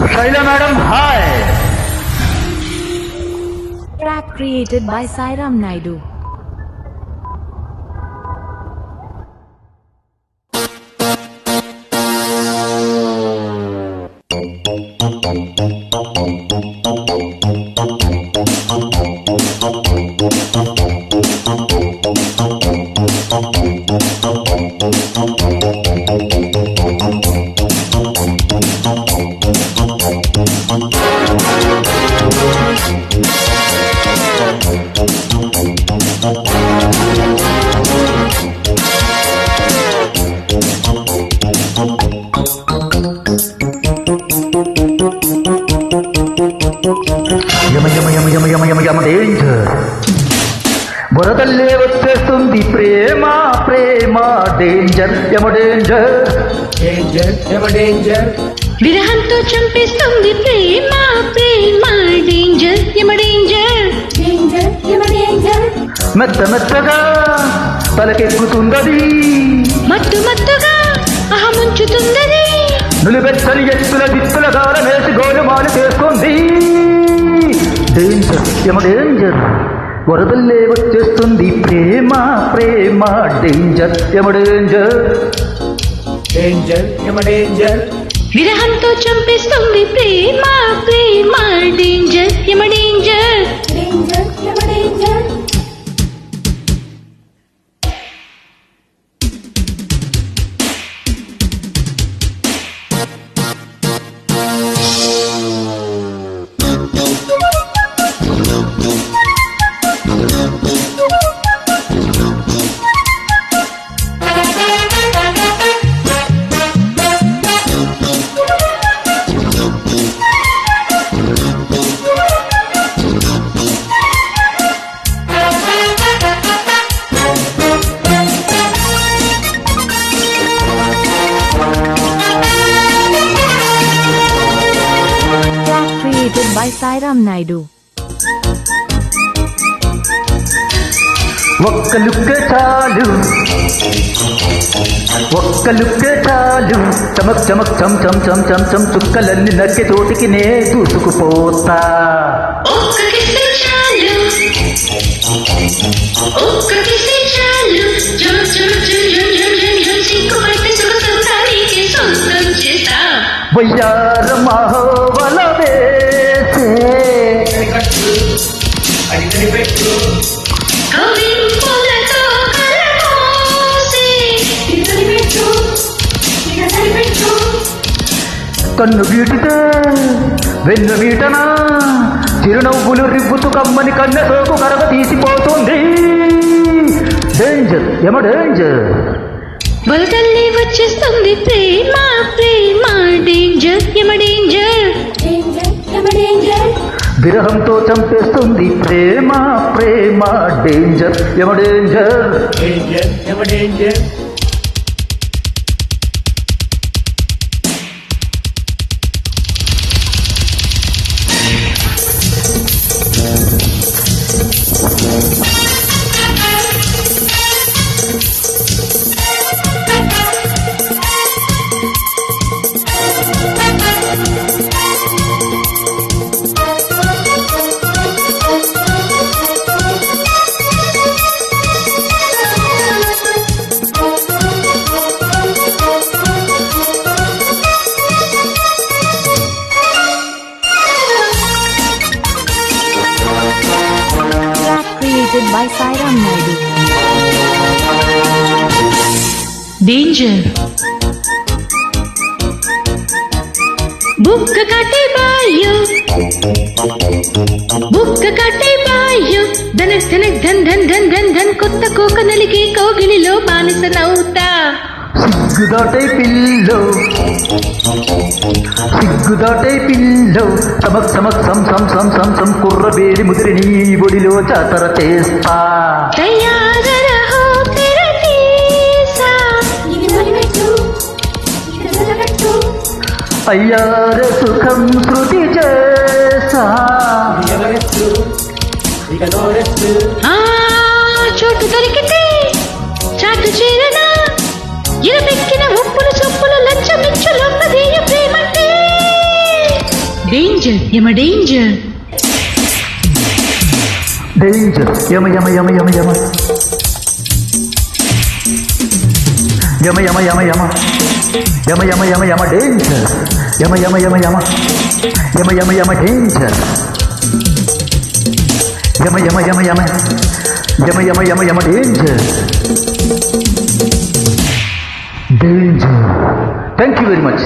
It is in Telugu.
Shaila madam, hi. Track created by Sairam Naidu. యమ డేంజర్ బురదల్లే వచ్చేస్తుంది ప్రేమ ప్రేమ డేంజర్ యమ డేంజర్ డేంజర్ యమ డేంజర్ విరహంతో చంపేస్తుంది ప్రేమ ప్రేమ డేంజర్ యమ డేంజర్ డేంజర్ యమ డేంజర్ మెత్త మెత్తగా తలకెక్కుతుందది మత్తు మత్తుగా అహముంచుతుందని నులిబెచ్చని ఎత్తుల దిత్తుల దారం వేసి గోలుమాలు చేస్తుంది డేంజర్ యమ డేంజర్ వరదల్లే వచ్చేస్తుంది ప్రేమ ప్రేమ డేంజర్ యమ డేంజర్ డేంజర్ యమ డేంజర్ విరహంతో చంపేస్తుంది ప్రేమ ప్రేమ డేంజర్ యమ డేంజర్ డేంజర్ యమ danger Created by Sairam Naidu. ఒక్క లుక్కే చాలు ఒక్క లుక్కే చాలు చమక్ చమక్ చమ్ చమ్ చమ్ చమ్ చమ్ చుక్కలన్నీ నక్కి తోటికి నే దూసుకుపోతా ఒక్క కిసి చాలు ఒక్క కిసి చాలు జం జం జం జం జం జం జం సిక్కుపడితే సుఖసుందరికి సొంతం చేస్తా వయ్యార మహోవల వేసే అడిగడి పెట్టు కవింపులతో కలమోసి సరిపెట్టు ఇక సరిపెట్టు కన్ను వీటితే వెన్ను వీటనా చిరునవ్వులు రివ్వుతూ కమ్మని కన్నె సోకు కరగ తీసిపోతుంది డేంజర్ యమ డేంజర్ వరదల్లి వచ్చేస్తుంది ప్రేమ ప్రేమ డేంజర్ యమ డేంజర్ డేంజర్ యమ డేంజర్ విరహంతో చంపేస్తుంది ప్రేమ ప్రేమ డేంజర్ యమ డేంజర్ డేంజర్ యమ danger Track created by Sairam Naidu. Danger బుక్క కట్టే బాయో బుక్క కట్టే బాయో ధనక్ ధనక్ ధన్ ధన్ ధన్ ధన్ ధన్ కొత్త కోక నలిగి కౌగిలిలో బానిసనవుతా సిగ్గుదాటై పిల్లో సిగ్గుదాటై పిల్లో సమక్ సమక్ సం సం సం సం సం కుర్రబేరి ముదిరి నీ ఒడిలో జాతర చేస్తా తయార రహో తెర తీసా ఇక సరిపెట్టు ఇక సరిపెట్టు అయ్యారే సుఖం శృతి చేసా ఎవరెత్తు ఇక నోరెత్తు ఆ చోటు దొరికితే చాటు చేరనా ఇరపెక్కిన ఉప్పులు చొప్పులు లంచమిచ్చు లొంగదీయ ప్రేమంటే డేంజర్ యమ danger danger Yama Yama Yama Yama Yama Yama Yama Yama Yama Yama Yama Yama Yama danger Yama Yama Yama Yama Yama Yama Yama danger Yama Yama Yama Yama Yama Yama Yama Yama danger danger thank you very much